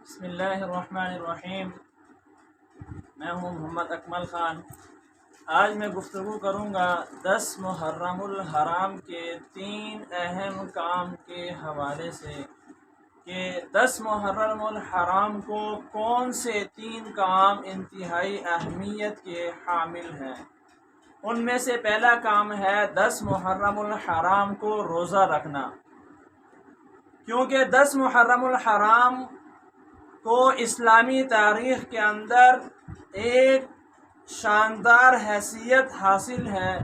بسم اللہ الرحمن الرحیم۔ میں ہوں محمد اکمل خان۔ آج میں گفتگو کروں گا 10 محرم الحرام کے 3 اہم کام کے حوالے سے کہ 10 محرم الحرام کو کون سے 3 کام انتہائی اہمیت کے حامل ہیں۔ ان میں سے پہلا کام ہے 10 محرم الحرام کو روزہ رکھنا، کیونکہ 10 محرم الحرام کو اسلامی تاریخ کے اندر ایک شاندار حیثیت حاصل ہے۔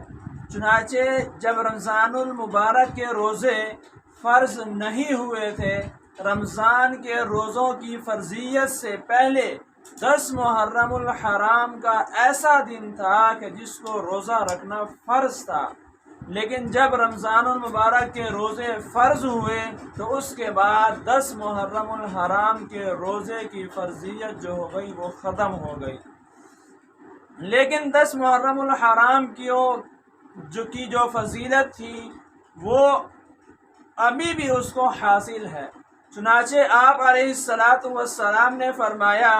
چنانچہ جب رمضان المبارک کے روزے فرض نہیں ہوئے تھے، رمضان کے روزوں کی فرضیت سے پہلے 10 محرم الحرام کا ایسا دن تھا کہ جس کو روزہ رکھنا فرض تھا، لیکن جب رمضان المبارک کے روزے فرض ہوئے تو اس کے بعد 10 محرم الحرام کے روزے کی فرضیت جو ہو گئی وہ ختم ہو گئی۔ لیکن 10 محرم الحرام کی جو فضیلت تھی وہ ابھی بھی اس کو حاصل ہے۔ چنانچہ آپ علیہ السلام نے فرمایا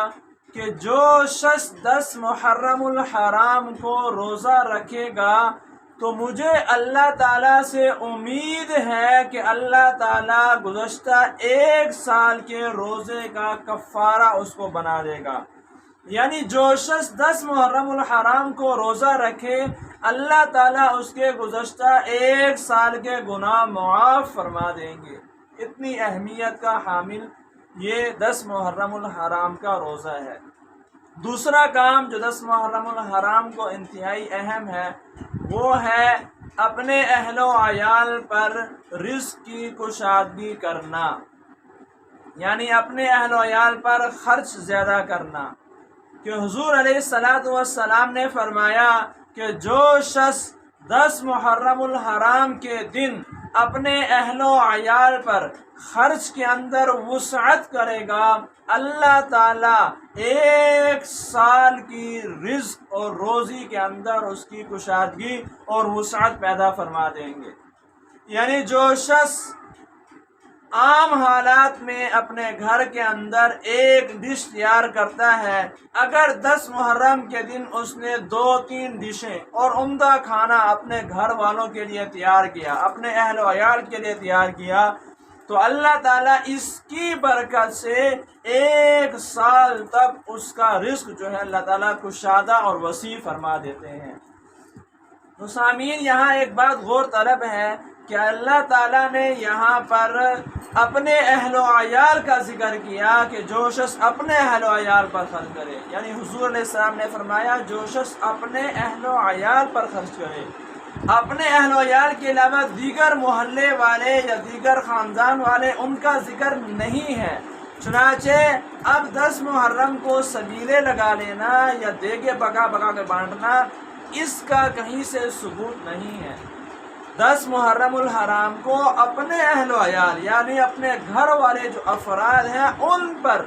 کہ جو شخص 10 محرم الحرام کو روزہ رکھے گا تو مجھے اللہ تعالیٰ سے امید ہے کہ اللہ تعالیٰ گزشتہ 1 سال کے روزے کا کفارہ اس کو بنا دے گا۔ یعنی جو شخص 10 محرم الحرام کو روزہ رکھے، اللہ تعالیٰ اس کے گزشتہ 1 سال کے گناہ معاف فرما دیں گے۔ اتنی اہمیت کا حامل یہ 10 محرم الحرام کا روزہ ہے۔ دوسرا کام جو 10 محرم الحرام کو انتہائی اہم ہے وہ ہے اپنے اہل و عیال پر رزق کی کشادگی کرنا، یعنی اپنے اہل و عیال پر خرچ زیادہ کرنا، کہ حضور علیہ السلام نے فرمایا کہ جو شخص 10 محرم الحرام کے دن اپنے اہل و عیال پر خرچ کے اندر وسعت کرے گا، اللہ تعالیٰ 1 سال کی رزق اور روزی کے اندر اس کی کشادگی اور وسعت پیدا فرما دیں گے۔ یعنی جو شخص عام حالات میں اپنے گھر کے اندر ایک ڈش تیار کرتا ہے، اگر 10 محرم کے دن اس نے 2-3 ڈشیں اور عمدہ کھانا اپنے گھر والوں کے لیے تیار کیا، اپنے اہل و عیال کے لیے تیار کیا، تو اللہ تعالیٰ اس کی برکت سے 1 سال تک اس کا رزق جو ہے اللہ تعالیٰ کشادہ اور وسیع فرما دیتے ہیں۔ تو سامعین، یہاں ایک بات غور طلب ہے کہ اللہ تعالیٰ نے یہاں پر اپنے اہل و عیال کا ذکر کیا کہ جو شخص اپنے اہل و عیال پر خرچ کرے، یعنی حضور علیہ السلام نے فرمایا جو شخص اپنے اہل و عیال پر خرچ کرے۔ اپنے اہل و عیال کے علاوہ دیگر محلے والے یا دیگر خاندان والے ان کا ذکر نہیں ہے۔ چنانچہ اب 10 محرم کو سبیلے لگا لینا یا دیگے پکا کے بانٹنا، اس کا کہیں سے ثبوت نہیں ہے۔ 10 محرم الحرام کو اپنے اہل و عیال یعنی اپنے گھر والے جو افراد ہیں ان پر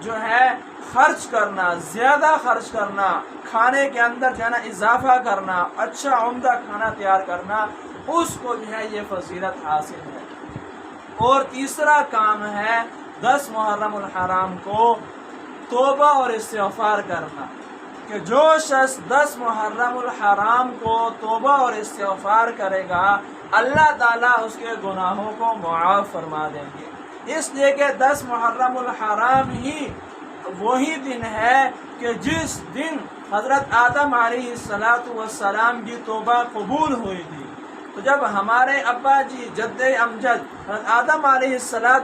جو ہے خرچ کرنا، زیادہ خرچ کرنا، کھانے کے اندر جو ہے نا اضافہ کرنا، اچھا عمدہ کھانا تیار کرنا، اس کو جو ہے یہ فضیلت حاصل ہے۔ اور تیسرا کام ہے 10 محرم الحرام کو توبہ اور استغفار کرنا، کہ جو شخص 10 محرم الحرام کو توبہ اور استغفار کرے گا، اللہ تعالیٰ اس کے گناہوں کو معاف فرما دیں گے۔ اس لیے کہ 10 محرم الحرام ہی وہی دن ہے کہ جس دن حضرت آدم علیہ السلام کی توبہ قبول ہوئی تھی۔ تو جب ہمارے ابا جی جد امجد حضرت آدم علیہ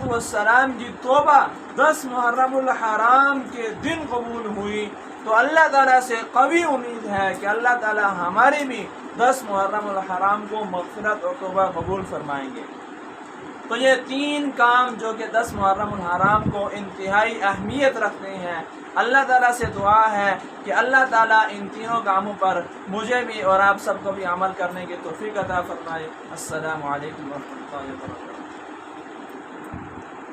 السلام کی توبہ 10 محرم الحرام کے دن قبول ہوئی تو اللہ تعالیٰ سے قوی امید ہے کہ اللہ تعالیٰ ہماری بھی 10 محرم الحرام کو مغفرت اور توبہ قبول فرمائیں گے۔ تو یہ 3 کام جو کہ 10 محرم الحرام کو انتہائی اہمیت رکھتے ہیں، اللہ تعالیٰ سے دعا ہے کہ اللہ تعالیٰ ان تینوں کاموں پر مجھے بھی اور آپ سب کو بھی عمل کرنے کی توفیق عطا فرمائے۔ السلام علیکم ورحمۃ اللہ وبرکاتہ۔